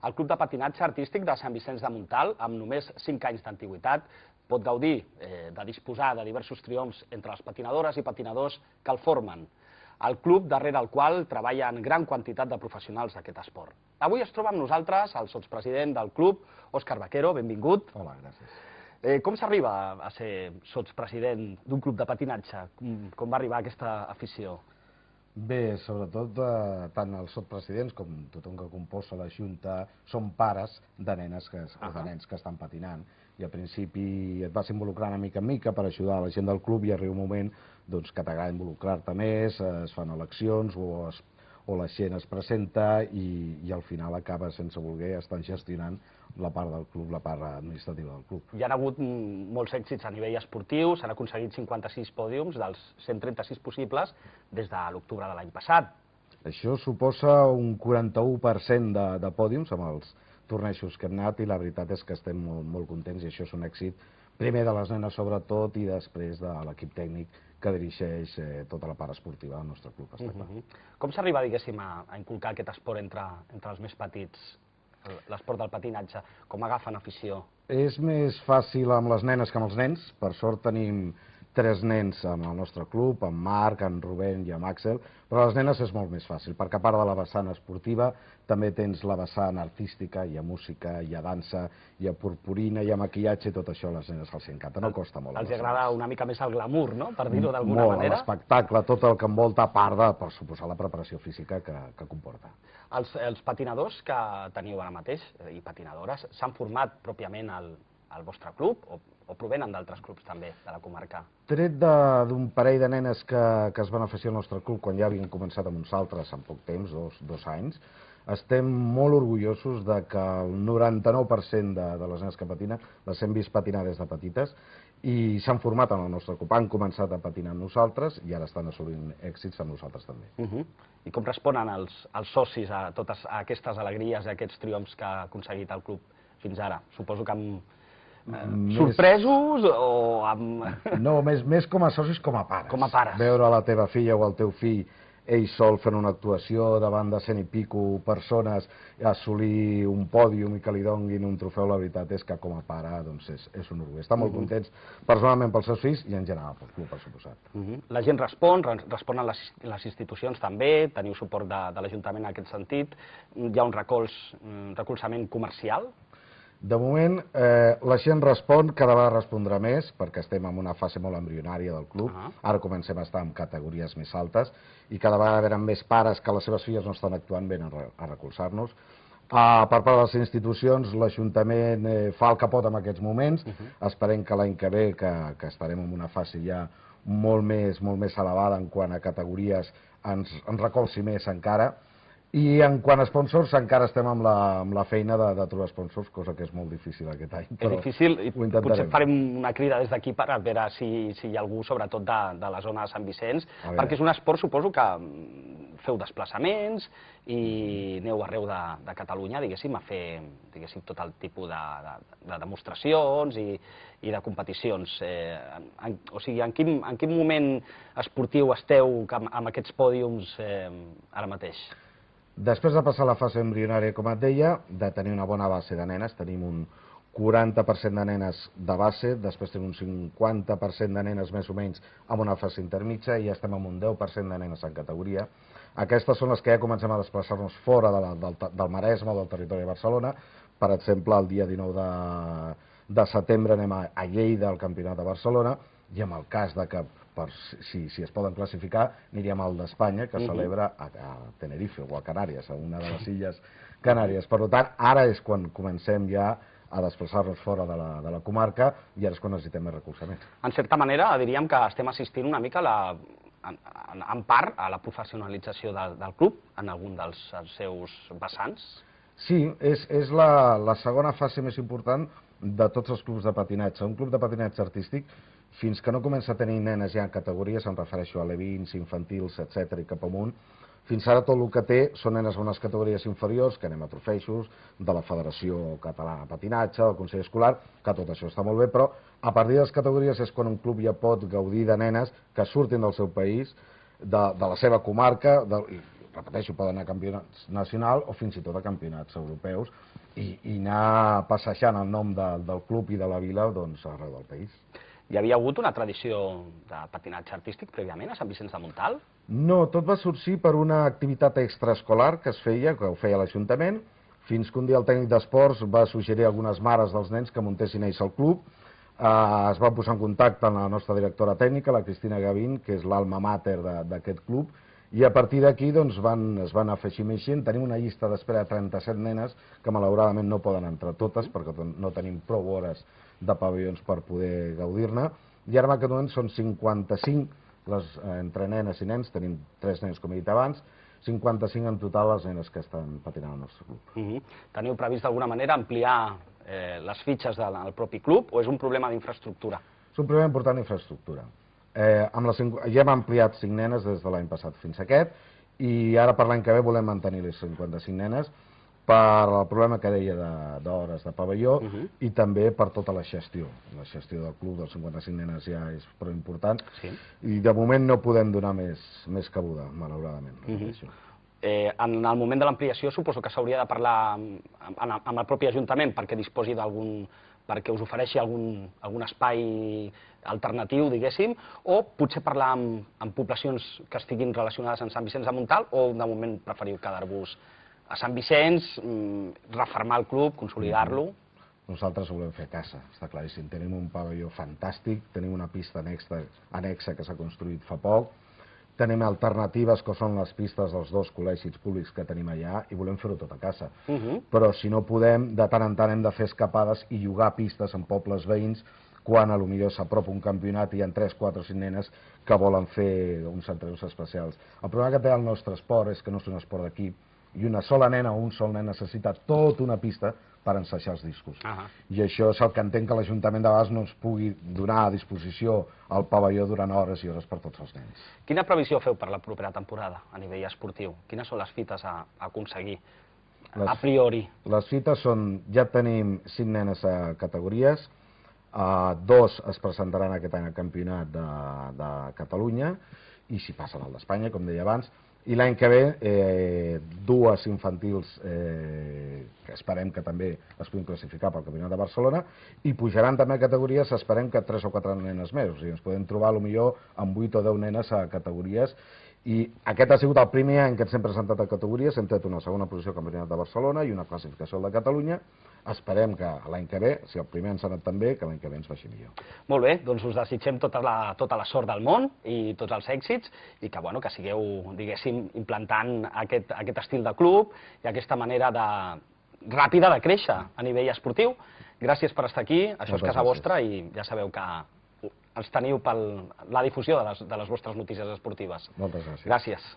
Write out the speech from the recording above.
El Club de Patinatge Artístic de Sant Vicenç de Montalt, amb només 5 anys d'antiguitat, pot gaudir de disposar de diversos triomfs entre les patinadores i patinadors que el formen. El club darrere el qual treballen gran quantitat de professionals d'aquest esport. Avui es troba amb nosaltres el sotspresident del club, Òscar Vaquero, benvingut. Hola, gràcies. Com s'arriba a ser sotspresident d'un club de patinatge? Com va arribar aquesta afició? Bé, sobretot tant els sotspresidents com tothom que composa la Junta són pares de nenes o de nens que estan patinant. I al principi et vas involucrar una mica en mica per ajudar la gent del club i arriba un moment que t'agrada involucrar-te més, es fan eleccions o la gent es presenta i al final acaba sense voler estar gestionant la part del club, la part administrativa del club. Hi ha hagut molts èxits a nivell esportiu, s'han aconseguit 56 pòdiums dels 136 possibles des de l'octubre de l'any passat. Això suposa un 41% de pòdiums amb els tornejos que hem anat i la veritat és que estem molt contents i això és un èxit primer de les nenes sobretot i després de l'equip tècnic que dirigeix tota la part esportiva del nostre club. Com s'arriba, diguéssim, a inculcar aquest esport entre els més petits, l'esport del patinatge? Com agafen afició? És més fàcil amb les nenes que amb els nens. Per sort tenim 3 nens en el nostre club, en Marc, en Rubén i en Axel, però a les nenes és molt més fàcil, perquè a part de la vessant esportiva també tens la vessant artística, hi ha música, hi ha dansa, hi ha purpurina, hi ha maquillatge i tot això a les nenes els encanta, no costa molt. Els agrada una mica més el glamour, no?, per dir-ho d'alguna manera. Molt, l'espectacle, tot el que envolta, a part de, per suposar, la preparació física que comporta. Els patinadors que teniu ara mateix, i patinadores, s'han format pròpiament al vostre club o provenen d'altres clubs també de la comarca? Tret d'un parell de nenes que es van afegir al nostre club quan ja havien començat amb uns altres en poc temps, 2 anys, estem molt orgullosos de que el 99% de les nenes que patinen les hem vist patinar des de petites i s'han format en el nostre club, han començat a patinar amb nosaltres i ara estan assolint èxits amb nosaltres també. I com responen els socis a totes aquestes alegries i aquests triomfs que ha aconseguit el club fins ara? Suposo que amb sorpresos o amb... No, més com a socis, com a pares. Com a pares. Veure la teva filla o el teu fill ell sol fent una actuació davant de 100 i pico persones, assolir un pòdium i que li donguin un trofeu, la veritat és que com a pare és un orgull. Estan molt contents personalment pels seus fills i en general pel club, per suposat. La gent responen les institucions també, teniu suport de l'Ajuntament en aquest sentit, hi ha un recolzament comercial? De moment, la gent respon, cada vegada respondrà més, perquè estem en una fase molt embrionària del club. Ara comencem a estar en categories més altes i cada vegada venen més pares que les seves filles no estan actuant, venen a recolzar-nos. Per part de les institucions, l'Ajuntament fa el que pot en aquests moments. Esperem que l'any que ve, que estarem en una fase ja molt més elevada en quant a categories, ens recolzi més encara. I en quant a sponsors, encara estem amb la feina de trobar sponsors, cosa que és molt difícil aquest any. És difícil, i potser farem una crida des d'aquí per veure si hi ha algú, sobretot de la zona de Sant Vicenç, perquè és un esport, suposo que feu desplaçaments i aneu arreu de Catalunya, diguéssim, a fer tot el tipus de demostracions i de competicions. O sigui, en quin moment esportiu esteu amb aquests pòdiums ara mateix? Després de passar la fase embrionària, com et deia, de tenir una bona base de nenes, tenim un 40% de nenes de base, després tenim un 50% de nenes més o menys amb una fase intermitja i estem amb un 10% de nenes en categoria. Aquestes són les que ja comencem a desplaçar-nos fora del Maresme o del territori de Barcelona. Per exemple, el dia 19 de setembre anem a Lleida, al Campionat de Barcelona, i en el cas que si es poden classificar, aniríem al d'Espanya, que celebra a Tenerife o a Canàries, a una de les illes Canàries. Per tant, ara és quan comencem ja a desplaçar-nos fora de la comarca i ara és quan necessitem més recolzament. En certa manera, diríem que estem assistint una mica en part a la professionalització del club en algun dels seus vessants? Sí, és la segona fase més important de tots els clubs de patinatge. Un club de patinatge artístic, fins que no comença a tenir nenes ja en categories, em refereixo a alevins, infantils, etc. i cap amunt, fins ara tot el que té són nenes en unes categories inferiors, que anem a trofeixos, de la Federació Catalana de Patinatge, del Consell Escolar, que tot això està molt bé, però a partir de les categories és quan un club ja pot gaudir de nenes que surtin del seu país, de la seva comarca, repeteixo, poden anar a campionats nacionals o fins i tot a campionats europeus i anar passejant el nom del club i de la vila arreu del país. Hi havia hagut una tradició de patinatge artístic prèviament a Sant Vicenç de Montalt? No, tot va sorgir per una activitat extraescolar que es feia, que ho feia l'Ajuntament, fins que un dia el tècnic d'esports va suggerir a algunes mares dels nens que muntessin ells el club. Es va posar en contacte amb la nostra directora tècnica, la Cristina Gavín, que és l'alma mater d'aquest club, i a partir d'aquí es van afegir més gent. Tenim una llista d'espera de 37 nenes que malauradament no poden entrar totes perquè no tenim prou hores de pavellons per poder gaudir-ne, i ara en aquest moment són 55 entre nenes i nens, tenim 3 nens com he dit abans, 55 en total les nenes que estan patinant al nostre club. Teniu previst d'alguna manera ampliar les fitxes del propi club o és un problema d'infraestructura? És un problema important d'infraestructura. Ja hem ampliat 5 nenes des de l'any passat fins a aquest i ara per l'any que ve volem mantenir les 55 nenes per el problema que deia d'hores de pavelló i també per tota la gestió. La gestió del club dels 55 nenes ja és prou important i de moment no podem donar més cabuda, malauradament. En el moment de l'ampliació suposo que s'hauria de parlar amb el propi Ajuntament perquè disposi perquè us ofereixi algun espai alternatiu, diguéssim, o potser parlar amb poblacions que estiguin relacionades amb Sant Vicenç de Montalt o de moment preferiu quedar-vos a Sant Vicenç, refermar el club, consolidar-lo? Nosaltres volem fer casa, està claríssim. Tenim un pavelló fantàstic, tenim una pista anexa que s'ha construït fa poc, tenim alternatives que són les pistes dels 2 col·legis públics que tenim allà i volem fer-ho tot a casa. Però si no podem, de tant en tant hem de fer escapades i llogar pistes en pobles veïns quan potser s'apropa un campionat i hi ha 3, 4 o 5 nenes que volen fer uns entrenaments especials. El problema que té el nostre esport és que no és un esport d'equip i una sola nena o un sol nen necessita tota una pista per ensaixar els discos. I això és el que entenc que l'Ajuntament de vegades no ens pugui donar a disposició al pavelló durant hores i hores per tots els nens. Quina previsió feu per la propera temporada a nivell esportiu? Quines són les fites a aconseguir a priori? Les fites són, ja tenim 5 nenes a categories, 2 es presentaran aquest any al campionat de Catalunya i si passen al d'Espanya, com deia abans, i l'any que ve 2 infantils que esperem que també es puguin classificar pel Campionat de Barcelona i pujaran també a categories, esperem que 3 o 4 nenes més, o sigui, ens podem trobar potser amb 8 o 10 nenes a categories i aquest ha sigut el primer any que ens hem presentat a categories, hem tret una segona posició al Campionat de Barcelona i una classificació al de Catalunya. Esperem que l'any que ve, si el primer ens ha anat tan bé, que l'any que ve ens vagi millor. Molt bé, doncs us desitgem tota la sort del món i tots els èxits i que sigueu, diguéssim, implantant aquest estil de club i aquesta manera ràpida de créixer a nivell esportiu. Gràcies per estar aquí, això és casa vostra i ja sabeu que ens teniu per la difusió de les vostres notícies esportives. Moltes gràcies. Gràcies.